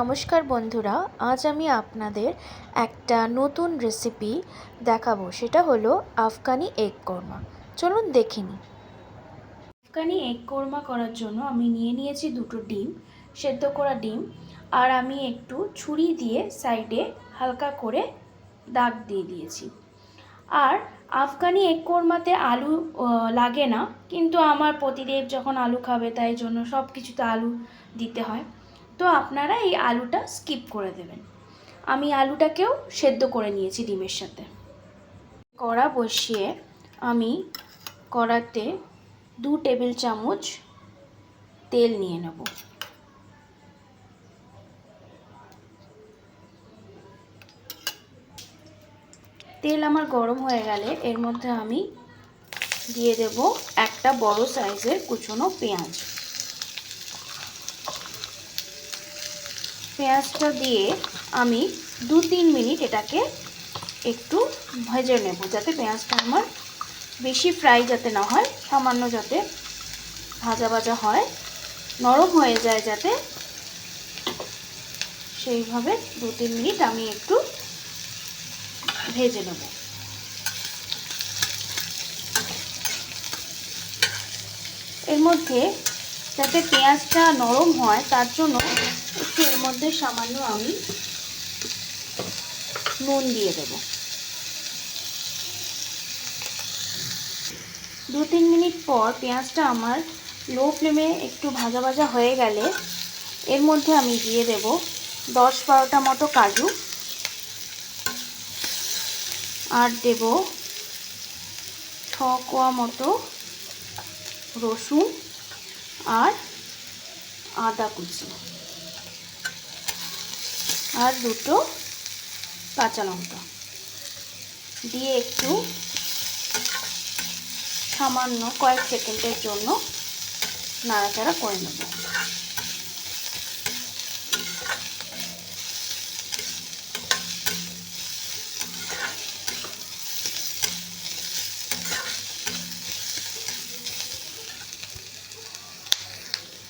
নমস্কার বন্ধুরা, আজ আমি আপনাদের একটা নতুন রেসিপি দেখাবো। সেটা হলো আফগানি এগ কোরমা। চলুন দেখে নিই। আফগানি এগ কোরমা করার জন্য আমি নিয়ে নিয়েছি দুটো ডিম, সেদ্ধ করা ডিম। আর আমি একটু ছুরি দিয়ে সাইডে হালকা করে দাগ দিয়ে দিয়েছি। আর আফগানি এগ কোরমাতে আলু লাগে না, কিন্তু আমার পতিদেব যখন আলু খাবে তাই জন্য সব কিছুতে আলু দিতে হয়। তো আপনারা এই আলুটা স্কিপ করে দেবেন। আমি আলুটাকেও সেদ্ধ করে নিয়েছি ডিমের সাথে। কড়া বসিয়ে আমি কড়াতে 2 টেবিল চামচ তেল নিয়ে নেব। তেল আমার গরম হয়ে গেলে এর মধ্যে আমি দিয়ে দেব একটা বড় সাইজের কুচনো পেঁয়াজ। পেঁয়াজটা দিয়ে আমি 2-3 মিনিট এটাকে একটু ভেজে নেব, যাতে পেঁয়াজটা আমার বেশি ফ্রাই যাতে না হয়, সামান্য যাতে ভাজা ভাজা হয়, নরম হয়ে যায় যাতে, সেইভাবে 2-3 মিনিট আমি একটু ভেজে নেব। এর মধ্যে যাতে পেঁয়াজটা নরম হয় তার জন্য একটু এর মধ্যে সামান্য আমি নুন দিয়ে দেব। 2-3 মিনিট পর পেঁয়াজটা আমার লো ফ্লেমে একটু ভাজা ভাজা হয়ে গেলে এর মধ্যে আমি দিয়ে দেব 10-12টা মতো কাজু, আর দেব 6 কোয়া মতো রসুন আর আদা কুচি, আর 2টো কাঁচা লঙ্কা দিয়ে একটু সামান্য কয়েক সেকেন্ডের জন্য নাড়াচাড়া করে নেব।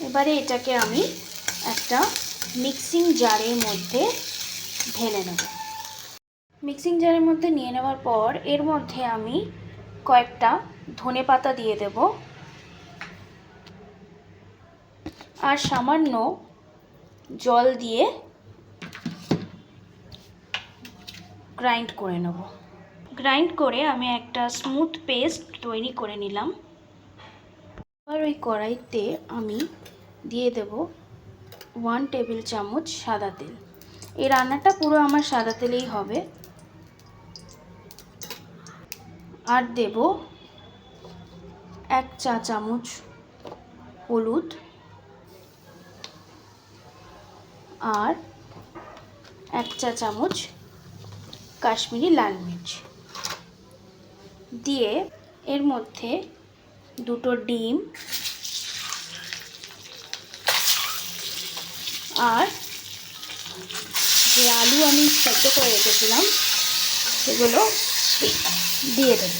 এবারে এটাকে আমি একটা মিক্সিং জারের মধ্যে ঢেলে নেব। মিক্সিং জারের মধ্যে নিয়ে নেওয়ার পর এর মধ্যে আমি কয়েকটা ধনেপাতা দিয়ে দেব, আর সামান্য জল দিয়ে গ্রাইন্ড করে নেব। গ্রাইন্ড করে আমি একটা স্মুথ পেস্ট তৈরি করে নিলাম। আর ওই কড়াইতে আমি দিয়ে দেব 1 টেবিল চামচ সাদা তেল। এই রান্নাটা পুরো আমার সাদা তেলেই হবে। আর দেব 1 চা চামচ হলুদ, আর 1 চা চামচ কাশ্মীরি লাল মির্চ দিয়ে এর মধ্যে 2টো ডিম আর যে আলু আমি সেদ্ধ করে রেখেছিলাম সেগুলো দিয়ে দেব।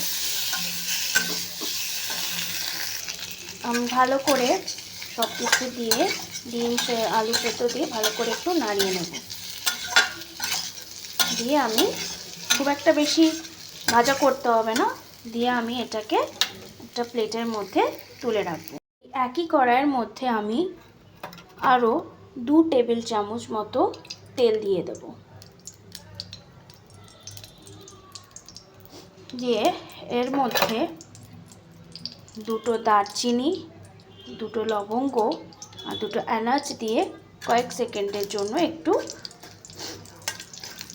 আমি ভালো করে সব কিছু দিয়ে ডিম আলু সেদ্ধ দিয়ে ভালো করে একটু নাড়িয়ে নেব। দিয়ে আমি খুব একটা বেশি ভাজা করতে হবে না, দিয়ে আমি এটাকে একটা প্লেটের মধ্যে তুলে রাখবো। একই কড়াইয়ের মধ্যে আমি আরও 2 টেবিল চামচ মতো তেল দিয়ে দেব। দিয়ে এর মধ্যে 2টো দারচিনি, 2টো লবঙ্গ আর 2টো এলাচ দিয়ে কয়েক সেকেন্ডের জন্য একটু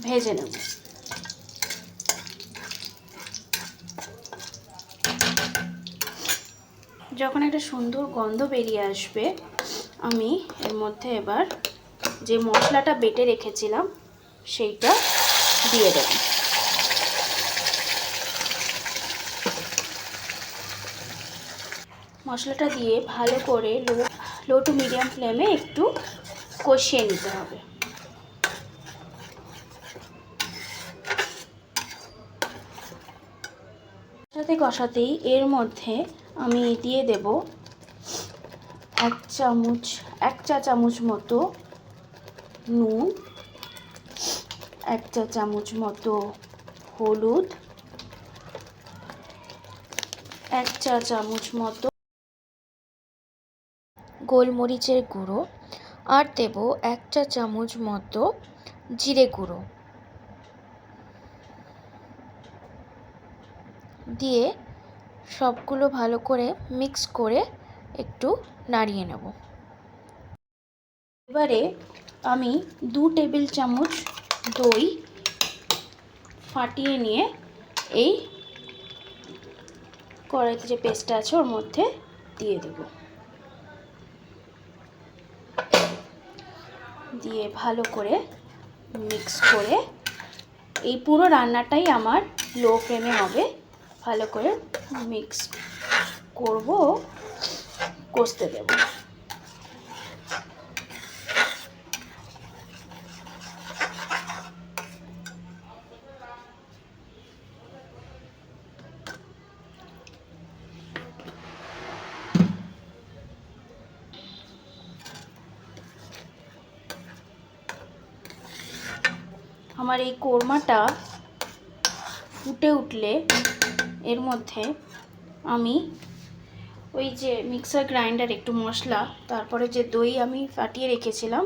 ভেজে নেব। যখন একটা সুন্দর গন্ধ বেরিয়ে আসবে আমি এর মধ্যে এবার যে মশলাটা বেটে রেখেছিলাম সেইটা দিয়ে দেব। মশলাটা দিয়ে ভালো করে লো টু মিডিয়াম ফ্লেমে একটু কষিয়ে নিতে হবে। কষাতে কষাতেই এর মধ্যে আমি দিয়ে দেব 1 চা চামচ মতো নুন, 1 চা চামচ মতো হলুদ, 1 চা চামচ মতো গোলমরিচের গুঁড়ো, আর দেব 1 চা চামচ মতো জিরে গুঁড়ো দিয়ে সবগুলো ভালো করে মিক্স করে একটু নাড়িয়ে নেব। এবারে আমি 2 টেবিল চামচ দই ফাটিয়ে নিয়ে এই কড়াইতে যে পেস্টটা আছে ওর মধ্যে দিয়ে দেব, দিয়ে ভালো করে মিক্স করে এই পুরো রান্নাটাই আমার লো ফ্লেমে হবে। ভালো করে মিক্স করব, কষতে দেব। আমার এই কোরমাটা ফুটে উঠলে এর মধ্যে আমি ওই যে মিক্সার গ্রাইন্ডার একটু মশলা, তারপরে যে দই আমি ফাটিয়ে রেখেছিলাম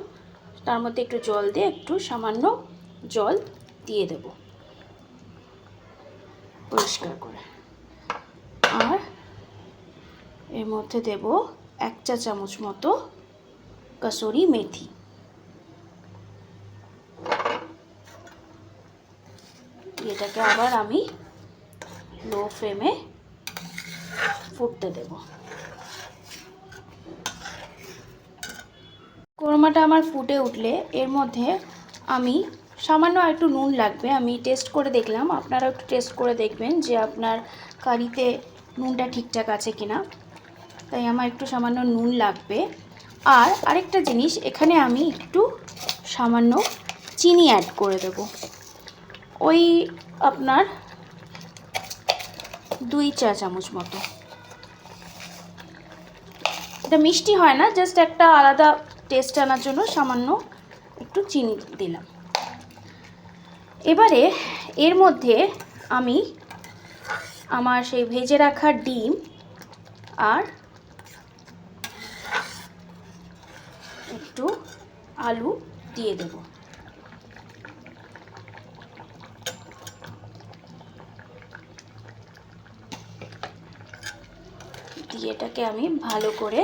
তার মধ্যে একটু জল দিয়ে একটু সামান্য জল দিয়ে দেব পরিষ্কার করে। আর এর মধ্যে দেব 1 চা চামচ মতো কসুরি মেথি। এটাকে আবার আমি লো ফ্লেমে ফুটতে দেব। কোরমাটা আমার ফুটে উঠলে এর মধ্যে আমি সামান্য একটু নুন লাগবে, আমি টেস্ট করে দেখলাম, আপনারা একটু টেস্ট করে দেখবেন যে আপনার কারিতে নুনটা ঠিকঠাক আছে কিনা। তাই আমার একটু সামান্য নুন লাগবে। আর আরেকটা জিনিস, এখানে আমি একটু সামান্য চিনি অ্যাড করে দেব, ওই আপনার 2 চা চামচ মতো। এটা মিষ্টি হয় না, জাস্ট একটা আলাদা টেস্ট আনার জন্য সামান্য একটু চিনি দিলাম। এবারে এর মধ্যে আমি আমার সেই ভেজে রাখা ডিম আর একটু আলু দিয়ে দেব। দিয়ে এটাকে আমি ভালো করে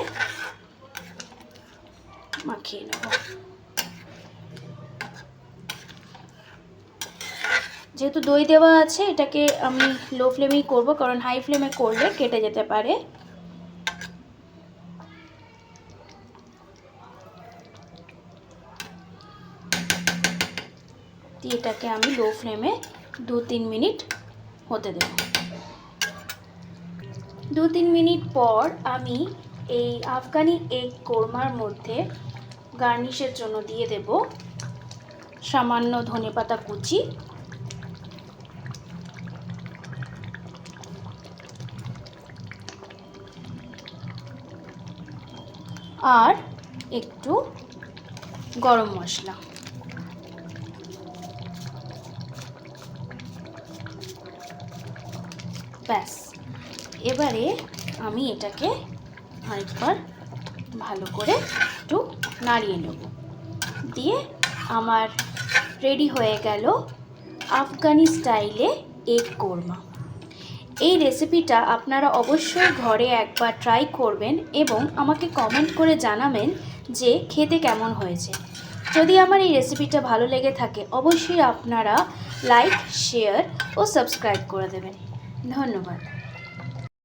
মাখিয়ে নেব। যেহেতু দই দেওয়া আছে এটাকে আমি লো ফ্লেমেই করব, কারণ হাই ফ্লেমে করলে কেটে যেতে পারে। দিয়ে এটাকে আমি লো ফ্লেমে 2-3 মিনিট হতে দেব। 2-3 মিনিট পর আমি এই আফগানি এগ কোরমার মধ্যে গার্নিশের জন্য দিয়ে দেব সামান্য ধনেপাতা কুচি, আর একটু গরম মশলা। ব্যাস, এবারে আমি এটাকে আরেকবার ভালো করে একটু নাড়িয়ে নেব। দিয়ে আমার রেডি হয়ে গেল আফগানি স্টাইলে এগ কোরমা। এই রেসিপিটা আপনারা অবশ্যই ঘরে একবার ট্রাই করবেন এবং আমাকে কমেন্ট করে জানাবেন যে খেতে কেমন হয়েছে। যদি আমার এই রেসিপিটা ভালো লেগে থাকে অবশ্যই আপনারা লাইক, শেয়ার ও সাবস্ক্রাইব করে দেবেন। ধন্যবাদ।